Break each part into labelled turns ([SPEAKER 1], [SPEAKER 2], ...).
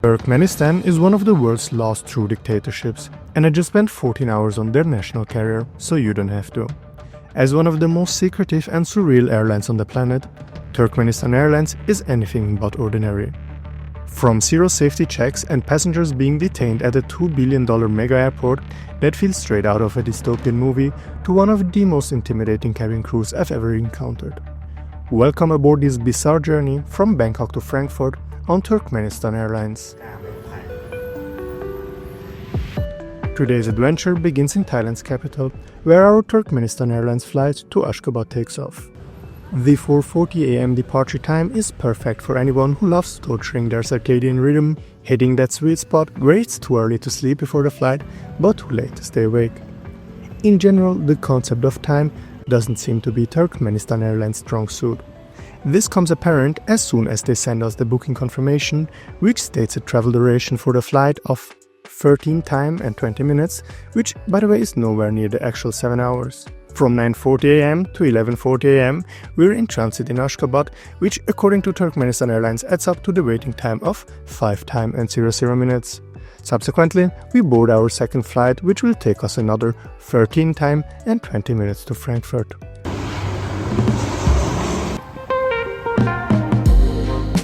[SPEAKER 1] Turkmenistan is one of the world's last true dictatorships, and I just spent 14 hours on their national carrier, so you don't have to. As one of the most secretive and surreal airlines on the planet, Turkmenistan Airlines is anything but ordinary. From zero safety checks and passengers being detained at a $2 billion mega airport that feels straight out of a dystopian movie to one of the most intimidating cabin crews I've ever encountered. Welcome aboard this bizarre journey from Bangkok to Frankfurt on Turkmenistan Airlines. Today's adventure begins in Thailand's capital, where our Turkmenistan Airlines flight to Ashgabat takes off. The 4:40 am departure time is perfect for anyone who loves torturing their circadian rhythm, hitting that sweet spot where it's too early to sleep before the flight, but too late to stay awake. In general, the concept of time doesn't seem to be Turkmenistan Airlines' strong suit. This comes apparent as soon as they send us the booking confirmation, which states a travel duration for the flight of 13 time and 20 minutes, which by the way is nowhere near the actual 7 hours. From 9:40 am to 11:40 am, we're in transit in Ashgabat, which according to Turkmenistan Airlines adds up to the waiting time of 5 time and 00 minutes. Subsequently, we board our second flight, which will take us another 13 time and 20 minutes to Frankfurt.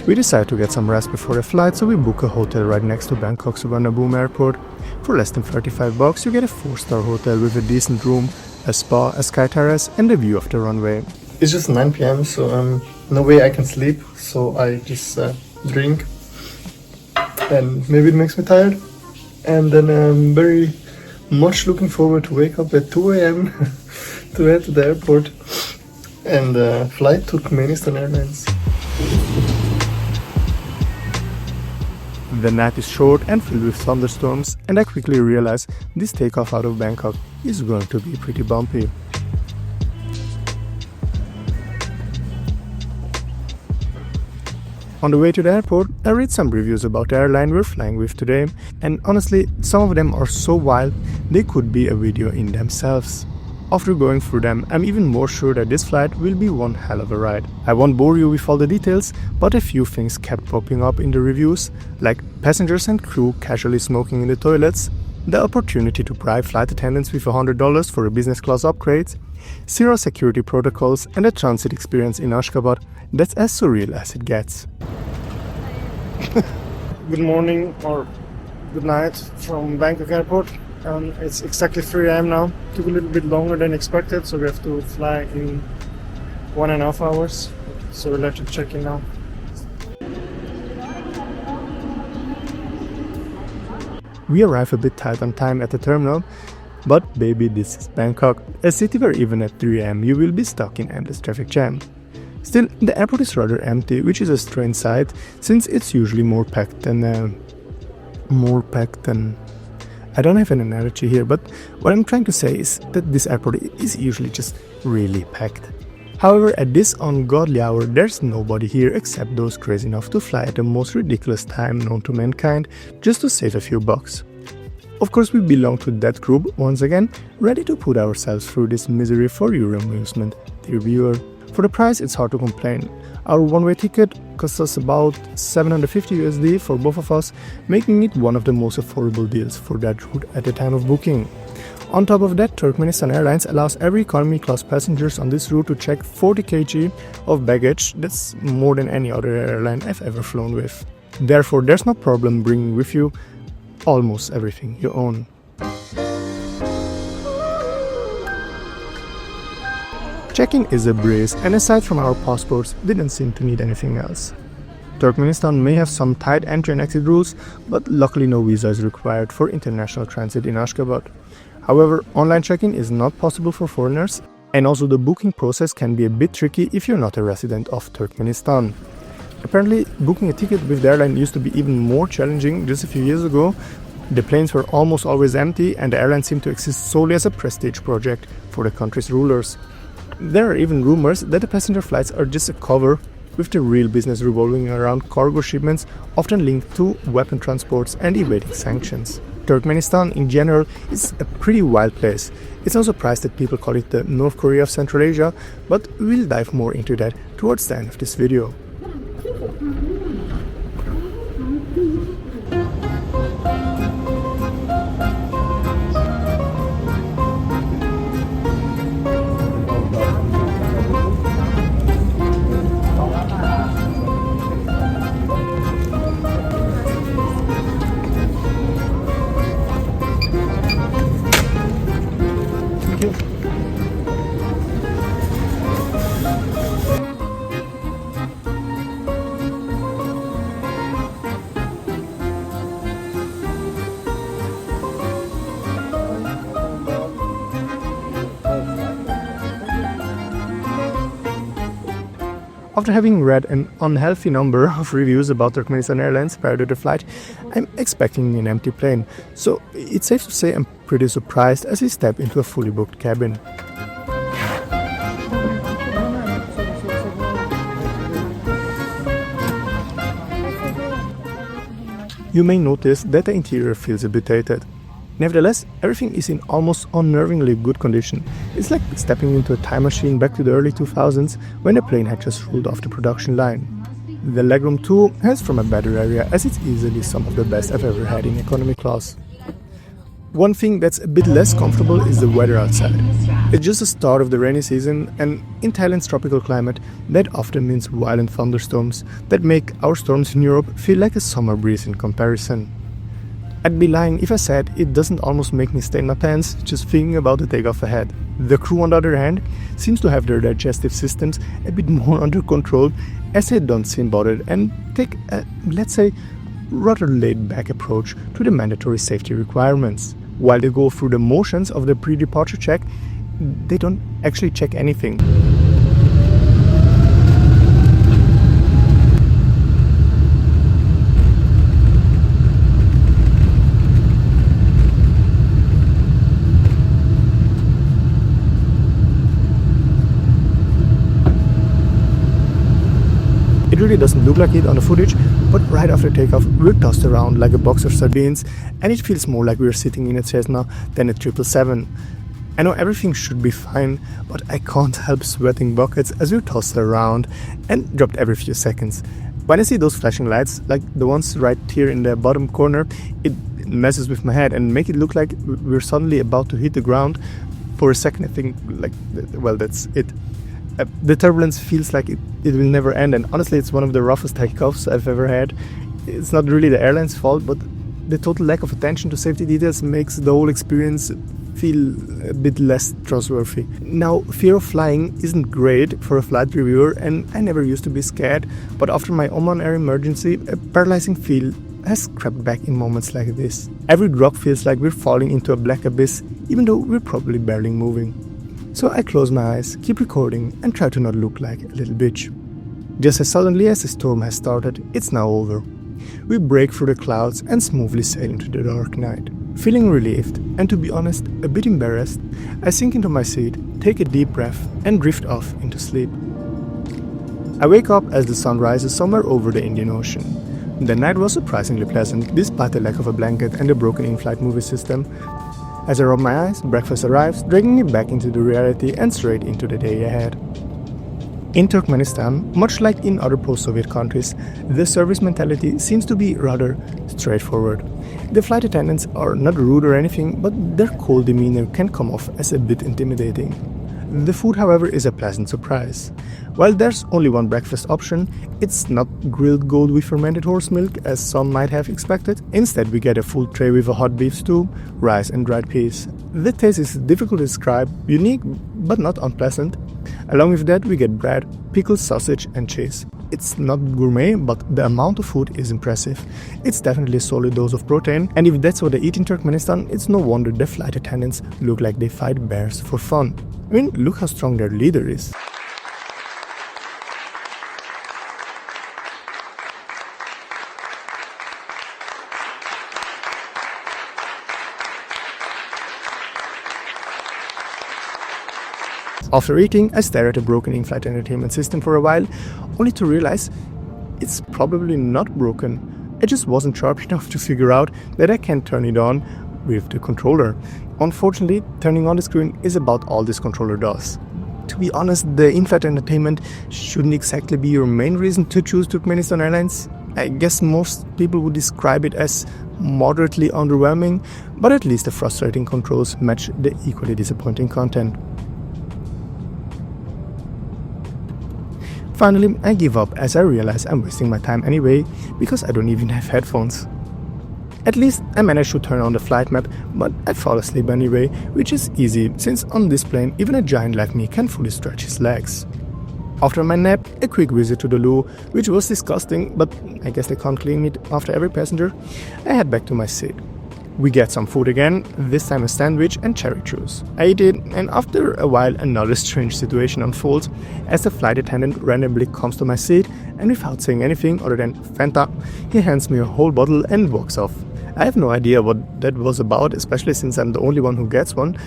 [SPEAKER 1] We decide to get some rest before the flight, so we book a hotel right next to Bangkok's Suvarnabhumi airport. For less than $35, you get a 4-star hotel with a decent room, a spa, a sky terrace, and a view of the runway. It's just 9 p.m, so no way I can sleep, so I just drink, and maybe it makes me tired. And then I'm very much looking forward to wake up at 2 a.m. to head to the airport and fly to Turkmenistan Airlines. The night is short and filled with thunderstorms, and I quickly realize this takeoff out of Bangkok is going to be pretty bumpy. On the way to the airport, I read some reviews about the airline we're flying with today, and honestly, some of them are so wild they could be a video in themselves. After going through them, I'm even more sure that this flight will be one hell of a ride. I won't bore you with all the details, but a few things kept popping up in the reviews, like passengers and crew casually smoking in the toilets, the opportunity to bribe flight attendants with $100 for a business class upgrade, zero security protocols, and a transit experience in Ashgabat that's as surreal as it gets. Good morning or good night from Bangkok airport. It's exactly 3 am now. Took a little bit longer than expected, so we have to fly in 1.5 hours. So we'll have to check in now. We arrive a bit tight on time at the terminal, but baby, this is Bangkok, a city where even at 3 am you will be stuck in endless traffic jam. Still, the airport is rather empty, which is a strange sight since it's usually more packed than I don't have an analogy here, but what I'm trying to say is that this airport is usually just really packed. However, at this ungodly hour, there's nobody here except those crazy enough to fly at the most ridiculous time known to mankind just to save a few bucks. Of course, we belong to that group once again, ready to put ourselves through this misery for your amusement, dear viewer. For the price, it's hard to complain. Our one-way ticket cost us about $750 for both of us, making it one of the most affordable deals for that route at the time of booking. On top of that, Turkmenistan Airlines allows every economy class passengers on this route to check 40 kg of baggage. That's more than any other airline I've ever flown with. Therefore, there's no problem bringing with you almost everything you own. Check-in is a breeze, and aside from our passports, didn't seem to need anything else. Turkmenistan may have some tight entry and exit rules, but luckily no visa is required for international transit in Ashgabat. However, online check-in is not possible for foreigners, and also the booking process can be a bit tricky if you're not a resident of Turkmenistan. Apparently, booking a ticket with the airline used to be even more challenging just a few years ago. The planes were almost always empty, and the airline seemed to exist solely as a prestige project for the country's rulers. There are even rumors that the passenger flights are just a cover, with the real business revolving around cargo shipments often linked to weapon transports and evading sanctions. Turkmenistan in general is a pretty wild place. It's no surprise that people call it the North Korea of Central Asia, but we'll dive more into that towards the end of this video. Thank you. After having read an unhealthy number of reviews about Turkmenistan Airlines prior to the flight, I'm expecting an empty plane, so it's safe to say I'm pretty surprised as we step into a fully booked cabin. You may notice that the interior feels a bit dated. Nevertheless, everything is in almost unnervingly good condition. It's like stepping into a time machine back to the early 2000s when the plane had just rolled off the production line. The legroom too has from a better area, as it's easily some of the best I've ever had in economy class. One thing that's a bit less comfortable is the weather outside. It's just the start of the rainy season, and in Thailand's tropical climate, that often means violent thunderstorms that make our storms in Europe feel like a summer breeze in comparison. I'd be lying if I said it doesn't almost make me stain my pants just thinking about the takeoff ahead. The crew, on the other hand, seems to have their digestive systems a bit more under control, as they don't seem bothered and take a, let's say, rather laid-back approach to the mandatory safety requirements. While they go through the motions of the pre-departure check, they don't actually check anything. It really doesn't look like it on the footage, but right after takeoff we're tossed around like a box of sardines, and it feels more like we're sitting in a Cessna than a 777. I know everything should be fine, but I can't help sweating buckets as we're tossed around and dropped every few seconds. When I see those flashing lights, like the ones right here in the bottom corner, it messes with my head and make it look like we're suddenly about to hit the ground. For a second I think, like, well, that's it. The turbulence feels like it will never end, and honestly it's one of the roughest takeoffs I've ever had. It's not really the airline's fault, but the total lack of attention to safety details makes the whole experience feel a bit less trustworthy. Now, fear of flying isn't great for a flight reviewer, and I never used to be scared, but after my Oman Air emergency, a paralyzing feel has crept back in moments like this. Every drop feels like we're falling into a black abyss, even though we're probably barely moving. So I close my eyes, keep recording, and try to not look like a little bitch. Just as suddenly as the storm has started, it's now over. We break through the clouds and smoothly sail into the dark night. Feeling relieved, and to be honest, a bit embarrassed, I sink into my seat, take a deep breath, and drift off into sleep. I wake up as the sun rises somewhere over the Indian Ocean. The night was surprisingly pleasant, despite the lack of a blanket and a broken in-flight movie system. As I rub my eyes, breakfast arrives, dragging me back into the reality and straight into the day ahead. In Turkmenistan, much like in other post-Soviet countries, the service mentality seems to be rather straightforward. The flight attendants are not rude or anything, but their cold demeanor can come off as a bit intimidating. The food, however, is a pleasant surprise. While there's only one breakfast option, it's not grilled gold with fermented horse milk as some might have expected. Instead, we get a full tray with a hot beef stew, rice and dried peas. The taste is difficult to describe, unique but not unpleasant. Along with that, we get bread, pickles, sausage and cheese. It's not gourmet, but the amount of food is impressive. It's definitely a solid dose of protein, and if that's what they eat in Turkmenistan, it's no wonder the flight attendants look like they fight bears for fun. I mean, look how strong their leader is. After eating, I stare at a broken in-flight entertainment system for a while, only to realize it's probably not broken. I just wasn't sharp enough to figure out that I can't turn it on with the controller. Unfortunately, turning on the screen is about all this controller does. To be honest, the in-flight entertainment shouldn't exactly be your main reason to choose Turkmenistan Airlines. I guess most people would describe it as moderately underwhelming, but at least the frustrating controls match the equally disappointing content. Finally, I give up as I realize I'm wasting my time anyway, because I don't even have headphones. At least I managed to turn on the flight map, but I fall asleep anyway, which is easy since on this plane even a giant like me can fully stretch his legs. After my nap, a quick visit to the loo, which was disgusting, but I guess they can't clean it after every passenger. I head back to my seat. We get some food again, this time a sandwich and cherry juice. I eat it, and after a while another strange situation unfolds as the flight attendant randomly comes to my seat and without saying anything other than Fanta, he hands me a whole bottle and walks off. I have no idea what that was about, especially since I'm the only one who gets one.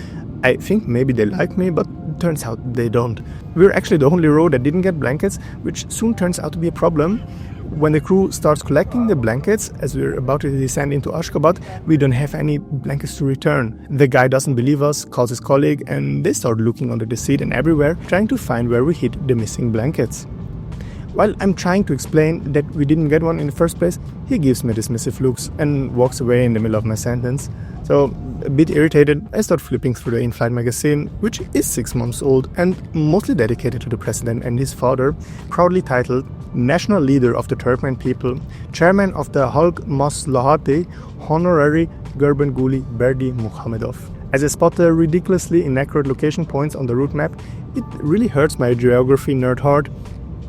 [SPEAKER 1] I think maybe they like me, but turns out they don't. We're actually the only row that didn't get blankets, which soon turns out to be a problem. When the crew starts collecting the blankets, as we're about to descend into Ashgabat, we don't have any blankets to return. The guy doesn't believe us, calls his colleague, and they start looking under the seat and everywhere, trying to find where we hid the missing blankets. While I'm trying to explain that we didn't get one in the first place, he gives me dismissive looks and walks away in the middle of my sentence. So, a bit irritated, I start flipping through the in-flight magazine, which is 6 months old and mostly dedicated to the president and his father, proudly titled National Leader of the Turkmen People, Chairman of the Halk Maslahati, Honorary Gurbanguly Berdi Muhamedov. As I spot the ridiculously inaccurate location points on the route map, it really hurts my geography nerd heart.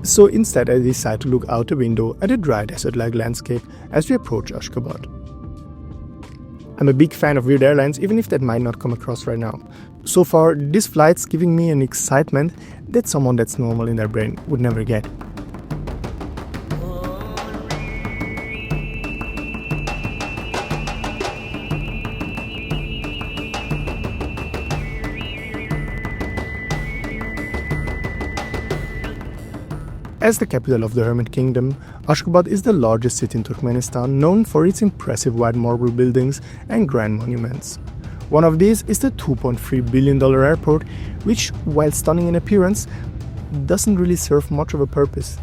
[SPEAKER 1] So instead I decide to look out the window at a dry desert-like landscape as we approach Ashgabat. I'm a big fan of weird airlines, even if that might not come across right now. So far, this flight's giving me an excitement that someone that's normal in their brain would never get. As the capital of the Hermit Kingdom, Ashgabat is the largest city in Turkmenistan, known for its impressive white marble buildings and grand monuments. One of these is the $2.3 billion airport, which, while stunning in appearance, doesn't really serve much of a purpose.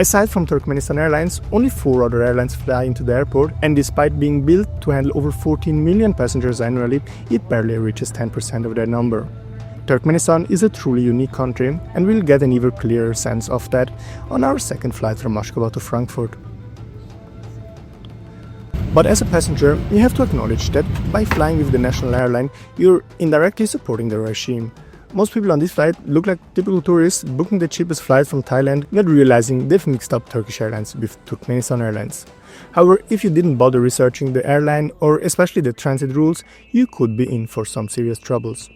[SPEAKER 1] Aside from Turkmenistan Airlines, only 4 other airlines fly into the airport, and despite being built to handle over 14 million passengers annually, it barely reaches 10% of that number. Turkmenistan is a truly unique country, and we'll get an even clearer sense of that on our second flight from Ashgabat to Frankfurt. But as a passenger, you have to acknowledge that by flying with the national airline, you're indirectly supporting the regime. Most people on this flight look like typical tourists booking the cheapest flight from Thailand, not realizing they've mixed up Turkish Airlines with Turkmenistan Airlines. However, if you didn't bother researching the airline or especially the transit rules, you could be in for some serious troubles.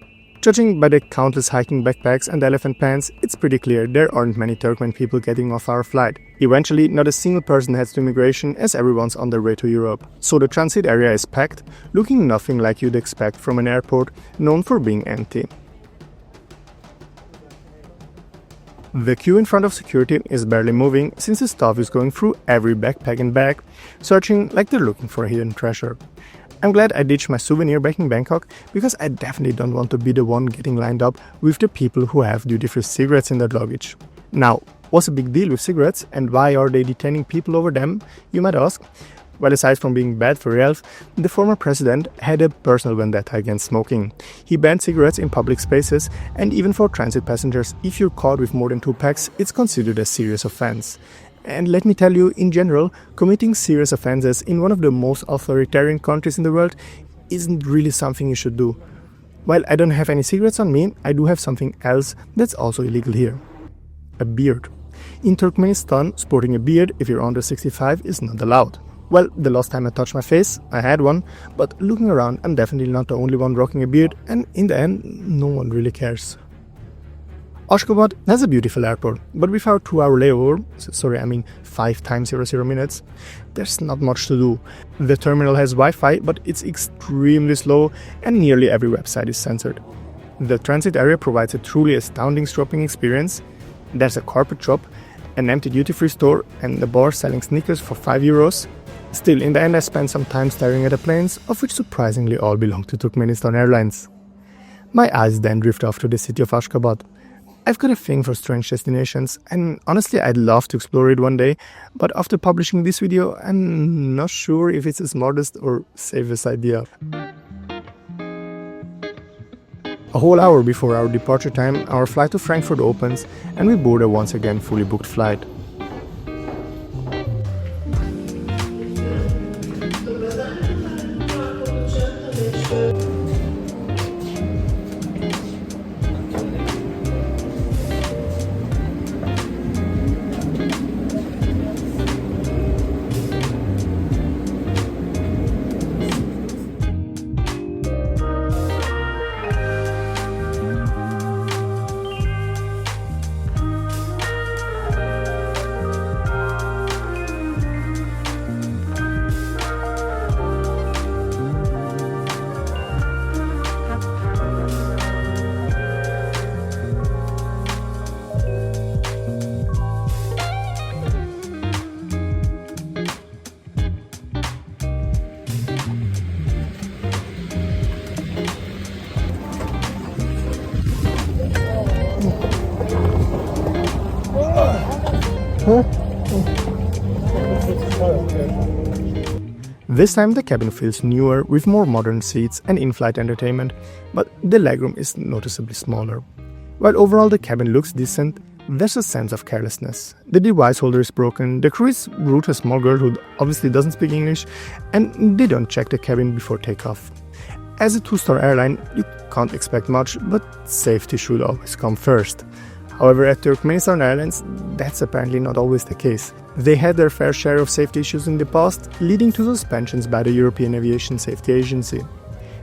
[SPEAKER 1] Judging by the countless hiking backpacks and elephant pants, it's pretty clear there aren't many Turkmen people getting off our flight. Eventually, not a single person heads to immigration as everyone's on their way to Europe. So the transit area is packed, looking nothing like you'd expect from an airport known for being empty. The queue in front of security is barely moving since the staff is going through every backpack and bag, searching like they're looking for a hidden treasure. I'm glad I ditched my souvenir back in Bangkok because I definitely don't want to be the one getting lined up with the people who have duty-free cigarettes in their luggage. Now, what's the big deal with cigarettes and why are they detaining people over them, you might ask? Well, aside from being bad for health, the former president had a personal vendetta against smoking. He banned cigarettes in public spaces, and even for transit passengers, if you're caught with more than 2 packs, it's considered a serious offense. And let me tell you, in general, committing serious offenses in one of the most authoritarian countries in the world isn't really something you should do. While I don't have any cigarettes on me, I do have something else that's also illegal here. A beard. In Turkmenistan, sporting a beard if you're under 65 is not allowed. Well, the last time I touched my face, I had one, but looking around, I'm definitely not the only one rocking a beard, and in the end, no one really cares. Ashgabat has a beautiful airport, but with our 2-hour layover, 5 times 00 minutes, there's not much to do. The terminal has Wi-Fi, but it's extremely slow and nearly every website is censored. The transit area provides a truly astounding shopping experience. There's a carpet shop, an empty duty-free store, and a bar selling sneakers for €5. Still, in the end I spent some time staring at the planes, of which surprisingly all belong to Turkmenistan Airlines. My eyes then drift off to the city of Ashgabat. I've got a thing for strange destinations, and honestly I'd love to explore it one day, but after publishing this video, I'm not sure if it's the smartest or safest idea. A whole hour before our departure time, our flight to Frankfurt opens, and we board a once again fully booked flight. This time the cabin feels newer with more modern seats and in-flight entertainment, but the legroom is noticeably smaller. While overall the cabin looks decent, there's a sense of carelessness. The device holder is broken, the crew is rude to a small girl who obviously doesn't speak English, and they don't check the cabin before takeoff. As a two-star airline, you can't expect much, but safety should always come first. However, at Turkmenistan Airlines, that's apparently not always the case. They had their fair share of safety issues in the past, leading to suspensions by the European Aviation Safety Agency.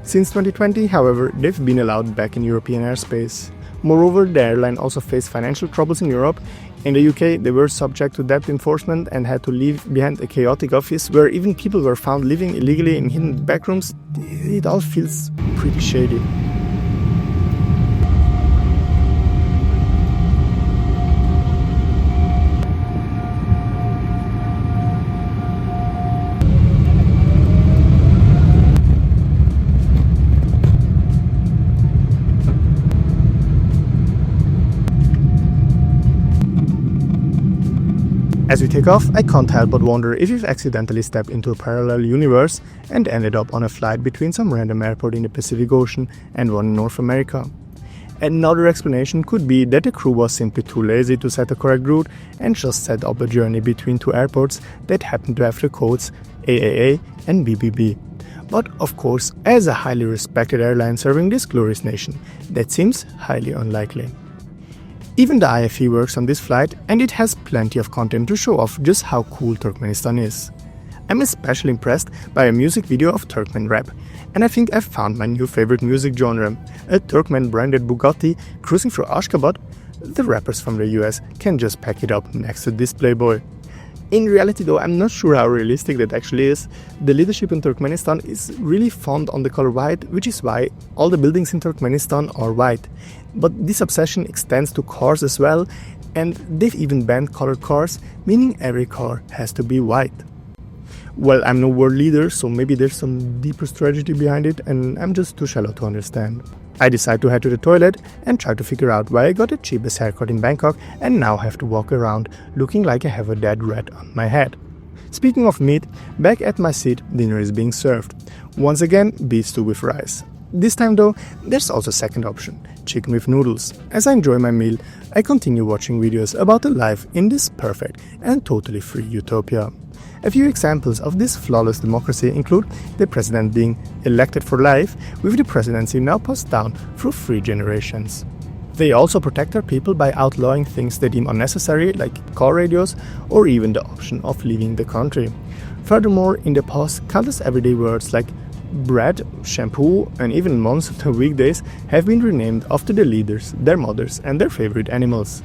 [SPEAKER 1] Since 2020, however, they've been allowed back in European airspace. Moreover, the airline also faced financial troubles in Europe. In the UK, they were subject to debt enforcement and had to leave behind a chaotic office where even people were found living illegally in hidden backrooms. It all feels pretty shady. As we take off, I can't help but wonder if we've accidentally stepped into a parallel universe and ended up on a flight between some random airport in the Pacific Ocean and one in North America. Another explanation could be that the crew was simply too lazy to set the correct route and just set up a journey between two airports that happened to have the codes AAA and BBB. But of course, as a highly respected airline serving this glorious nation, that seems highly unlikely. Even the IFE works on this flight, and it has plenty of content to show off just how cool Turkmenistan is. I'm especially impressed by a music video of Turkmen rap, and I think I've found my new favorite music genre, a Turkmen branded Bugatti cruising through Ashgabat. The rappers from the US can just pack it up next to this playboy. In reality though, I'm not sure how realistic that actually is. The leadership in Turkmenistan is really fond on the color white, which is why all the buildings in Turkmenistan are white. But this obsession extends to cars as well, and they've even banned colored cars, meaning every car has to be white. Well, I'm no world leader, so maybe there's some deeper strategy behind it and I'm just too shallow to understand. I decide to head to the toilet and try to figure out why I got the cheapest haircut in Bangkok and now have to walk around looking like I have a dead rat on my head. Speaking of meat, back at my seat, dinner is being served. Once again, beef stew with rice. This time though, there's also a second option, chicken with noodles. As I enjoy my meal, I continue watching videos about the life in this perfect and totally free utopia. A few examples of this flawless democracy include the president being elected for life, with the presidency now passed down through 3 generations. They also protect their people by outlawing things they deem unnecessary, like car radios, or even the option of leaving the country. Furthermore, in the past, countless everyday words like bread, shampoo, and even months of the weekdays have been renamed after the leaders, their mothers, and their favorite animals.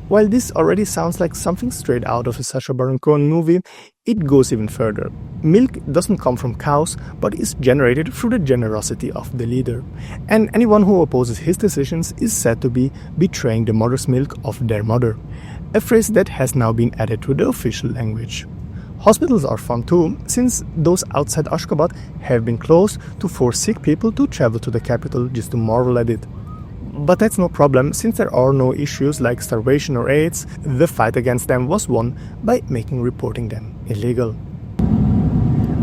[SPEAKER 1] While this already sounds like something straight out of a Sacha Baron Cohen movie, it goes even further. Milk doesn't come from cows, but is generated through the generosity of the leader. And anyone who opposes his decisions is said to be betraying the mother's milk of their mother, a phrase that has now been added to the official language. Hospitals are fun too, since those outside Ashgabat have been closed to force sick people to travel to the capital just to marvel at it. But that's no problem, since there are no issues like starvation or AIDS. The fight against them was won by making reporting them illegal.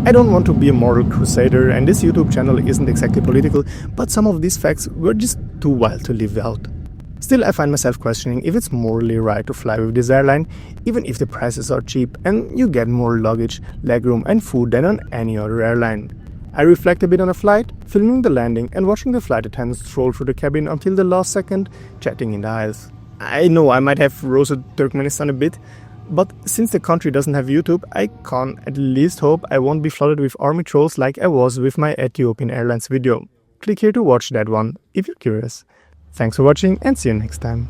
[SPEAKER 1] I don't want to be a moral crusader, and this YouTube channel isn't exactly political, but some of these facts were just too wild to leave out. Still, I find myself questioning if it's morally right to fly with this airline, even if the prices are cheap and you get more luggage, legroom and food than on any other airline. I reflect a bit on the flight, filming the landing and watching the flight attendants stroll through the cabin until the last second, chatting in the aisles. I know I might have roasted Turkmenistan a bit, but since the country doesn't have YouTube, I can at least hope I won't be flooded with army trolls like I was with my Ethiopian Airlines video. Click here to watch that one if you're curious. Thanks for watching and see you next time.